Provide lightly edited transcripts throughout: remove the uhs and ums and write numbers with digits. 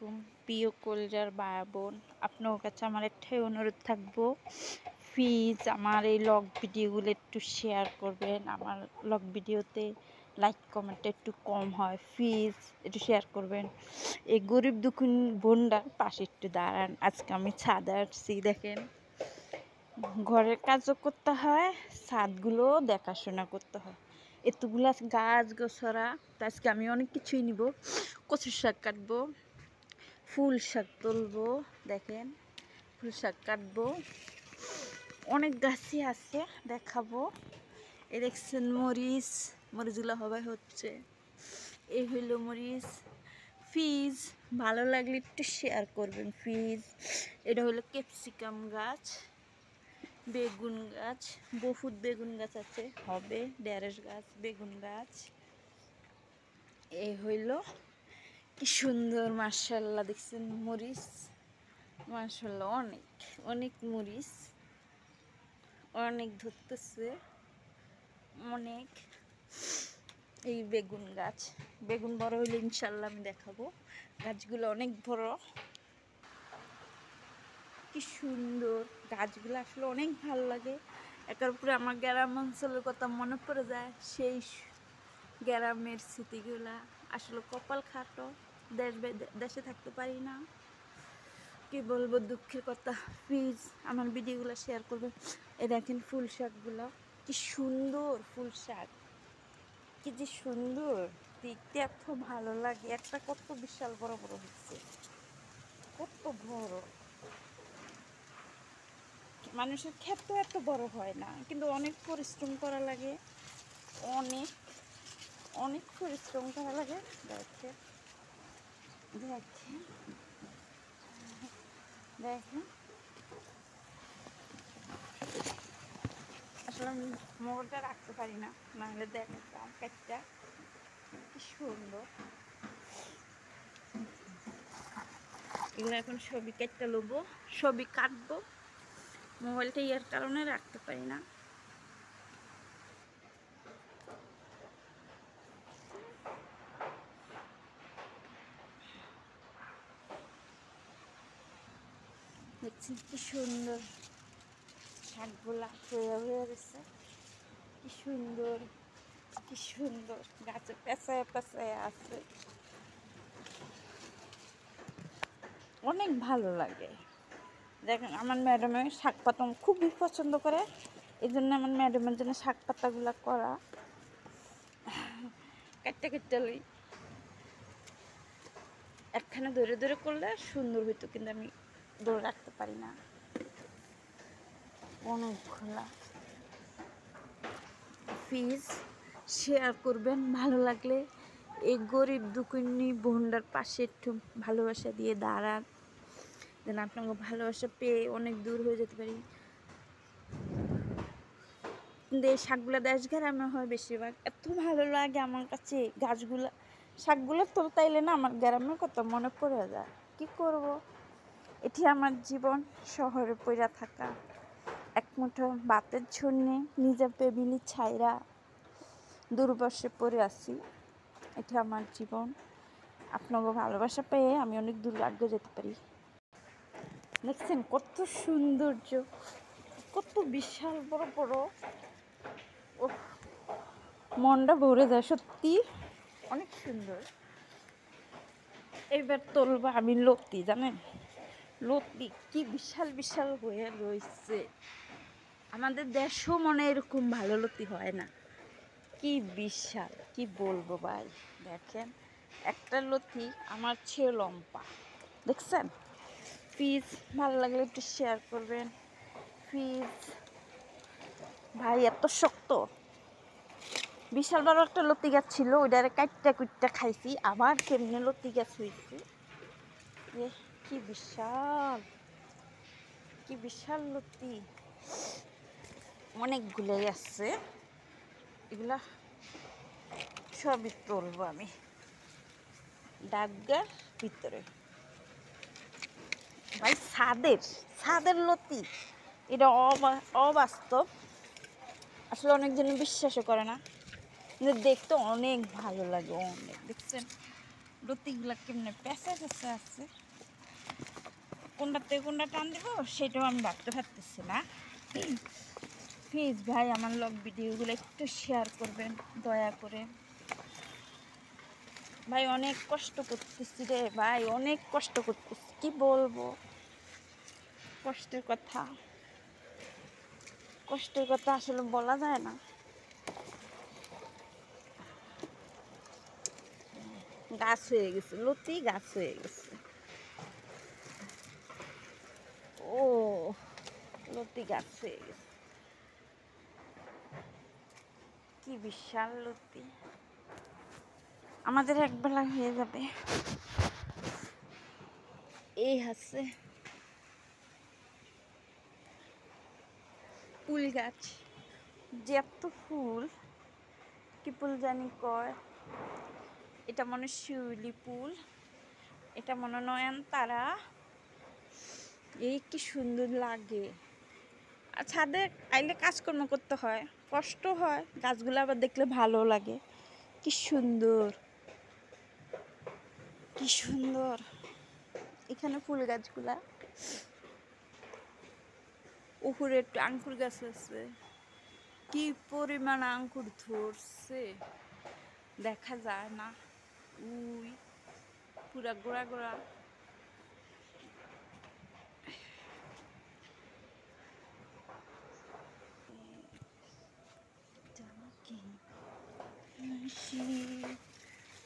আলাইকুম প্রিয় কলজার ভাই বোন, আপনার কাছে আমার একটাই অনুরোধ থাকবো, প্লিজ আমার এই লগ ভিডিওগুলো একটু শেয়ার করবেন। আমার লগ ভিডিওতে লাইক কমেন্ট একটু কম হয়, প্লিজ একটু শেয়ার করবেন। এই গরিব দুঃখী বোনটার পাশে একটু দাঁড়ান। আজকে আমি ছাদে আসছি, দেখেন ঘরের কাজও করতে হয়, ছাদগুলো দেখাশোনা করতে হয়, এতগুলা গাছ গোছরা। তো আজকে আমি অনেক কিছুই নিব, কচু শাক কাটবো, ফুল শাক তুলবো, দেখেন ফুল শাক কাটবো, অনেক গাছই আছে দেখাবো। এই দেখছেন মরিচ, মরিচগুলো হবে হচ্ছে, এই হইলো মরিচ। প্লিজ ভালো লাগলে একটু শেয়ার করবেন প্লিজ। এটা হলো ক্যাপসিকাম গাছ, বেগুন গাছ, বহুত বেগুন গাছ আছে, হবে ঢেঁড়স গাছ, বেগুন গাছ। এই হইল কি সুন্দর, মাশাআল্লাহ দেখছেন মরিচ, মাশাআল্লাহ অনেক অনেক মরিচ, অনেক ধরতেছে অনেক। এই বেগুন গাছ, বেগুন বড় হইলে ইনশাল্লাহ আমি দেখাবো। গাছগুলো অনেক বড়, কি সুন্দর গাছগুলো, আসলে অনেক ভালো লাগে। একের উপরে আমার গ্রাম অঞ্চলের কথা মনে পড়ে যায়, সেই গ্রামের স্মৃতিগুলা। আসলে কপাল খাটো, দেশে থাকতে পারি না, কি বলবো, দুঃখের কথা। প্লিজ আমার ভিডিওগুলো শেয়ার করবেন। এই দেখেন ফুল শাকগুলো, কি সুন্দর ফুল শাক, কি যে সুন্দর দেখতে, এত ভালো লাগে। একটা কত বিশাল বড় বড় হচ্ছে, কত বড়। মানুষের ক্ষেত তো এত বড় হয় না, কিন্তু অনেক পরিশ্রম করা লাগে, অনেক অনেক পরিশ্রম করা লাগে। দেখেন দেখেন দেখেন, আসলে আমি মোবাইলটা রাখতে পারি না, নাহলে দেখাতাম কাটটা, কি সুন্দর। এগুলো এখন ছবি কেটে লবো, ছবি কাটবো, মোবাইলটা ইয়ার কারণে রাখতে পারি না। দেখছেন কি সুন্দর শাকগুলা হয়ে হয়ে গেছে, কি সুন্দর, কি সুন্দর গাছে পেঁচায় পেঁচায় আছে, অনেক ভালো লাগে। দেখেন আমার ম্যাডামে শাক পাতা খুবই পছন্দ করে, এই জন্য আমার ম্যাডামের জন্য শাক পাতাগুলো করা। কাটতে কাটতে লই, একখানে ধরে ধরে করলে সুন্দর হইতো, কিন্তু আমি ধরে রাখতে পারি না, অনেক খোলা। প্লিজ শেয়ার করবেন, ভালো লাগলে এই গরিব দুঃখিনী বোনটার পাশে একটু ভালোবাসা দিয়ে দাঁড়ান, যেন আপনাকে ভালোবাসা পেয়ে অনেক দূর হয়ে যেতে পারি। কিন্তু এই শাকগুলো দেশ গ্রামে হয় বেশিরভাগ, এত ভালো লাগে আমার কাছে গাছগুলো, শাকগুলো তোলতাইলে না আমার গ্রামের কথা মনে পড়ে যায়। কি করব, এটি আমার জীবন, শহরে পড়ে থাকা, এক মুঠো ভাতের জন্য নিজের ফ্যামিলি ছাইরা দূরবর্ষে পড়ে আছি, এটা আমার জীবন। আপনাকে ভালোবাসা পেয়ে আমি অনেক দূর আগে যেতে পারি। দেখছেন কত সৌন্দর্য, কত বিশাল বড় বড়, ও মনটা ভরে যায় সত্যি, অনেক সুন্দর। এবার তুলবো আমি লতি, জানেন লতি কি বিশাল বিশাল হয়ে রয়েছে, আমাদের দেশও মনে এরকম ভালো লতি হয় না, কি বিশাল, কি বলবো ভাই। দেখেন একটা লতি আমার চেয়ে লম্বা, দেখছেন। প্লিজ ভালো লাগলে একটু শেয়ার করবেন প্লিজ। ভাই এত শক্ত, বিশাল বড় একটা লতি গাছ ছিল, ওইটারে কাটটা কুটটা খাইছি, আবার কেমনে লতি গাছ হয়েছে, কি বিশাল, কি বিশাল লতি, অনেকগুলোই আছে, এগুলা সবই তুলবো আমি ডাবগার ভিতরে। ভাই ছাদের ছাদের লতি, এটা অবাস্তব, আসলে অনেকজনে বিশ্বাসও করে না, কিন্তু দেখতে অনেক ভালো লাগে, অনেক। দেখছেন লতিগুলা কেমনে পেঁচা পেঁচা আছে, কোনটাতে কোনটা টান দেবো সেটাও আমি ভাবতে পারতেছি না। প্লিজ ভাই আমার ব্লগ ভিডিওগুলো একটু শেয়ার করবেন দয়া করে। ভাই অনেক কষ্ট করতেছি রে ভাই, অনেক কষ্ট করতেছি, কি বলবো কষ্টের কথা। কষ্টের কথা আসলে বলা যায় না। গাছ হয়ে গেছে, লতি গাছ হয়ে গেছে। ও লতি গাছ হয়ে গেছে, কি বিশাল লতি। আমাদের একবেলা হয়ে যাবে। এই আছে ফুল গাছ, যে এত ফুল, কি ফুল জানি কয়, এটা মনে শিউলি ফুল, এটা মনে নয়নতারা। এই কি সুন্দর লাগে। আর ছাদে আইলে কাজকর্ম করতে হয়, কষ্ট হয়, গাছগুলো আবার দেখলে ভালো লাগে। কি সুন্দর, কি সুন্দর এখানে ফুল গাছগুলা। উপরে একটু আঙ্কুর গাছ আছে, কি পরিমাণ আঙ্কুর ধরছে দেখা যায় না। উই পুরা গোড়া গোড়া।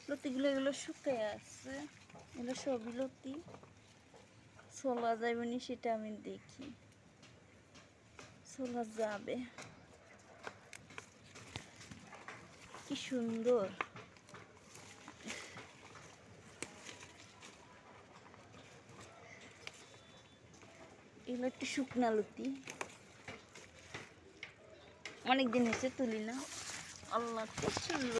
লতিগুলো এগুলো শুকিয়ে আছে, এগুলো সবই লতি। চলা যাবে নি সেটা আমি দেখি, চলা যাবে। কি সুন্দর, এগুলো একটু শুকনা লতি, অনেকদিন হয়েছে তুলি না। আল্লাহ খুব সুন্দর।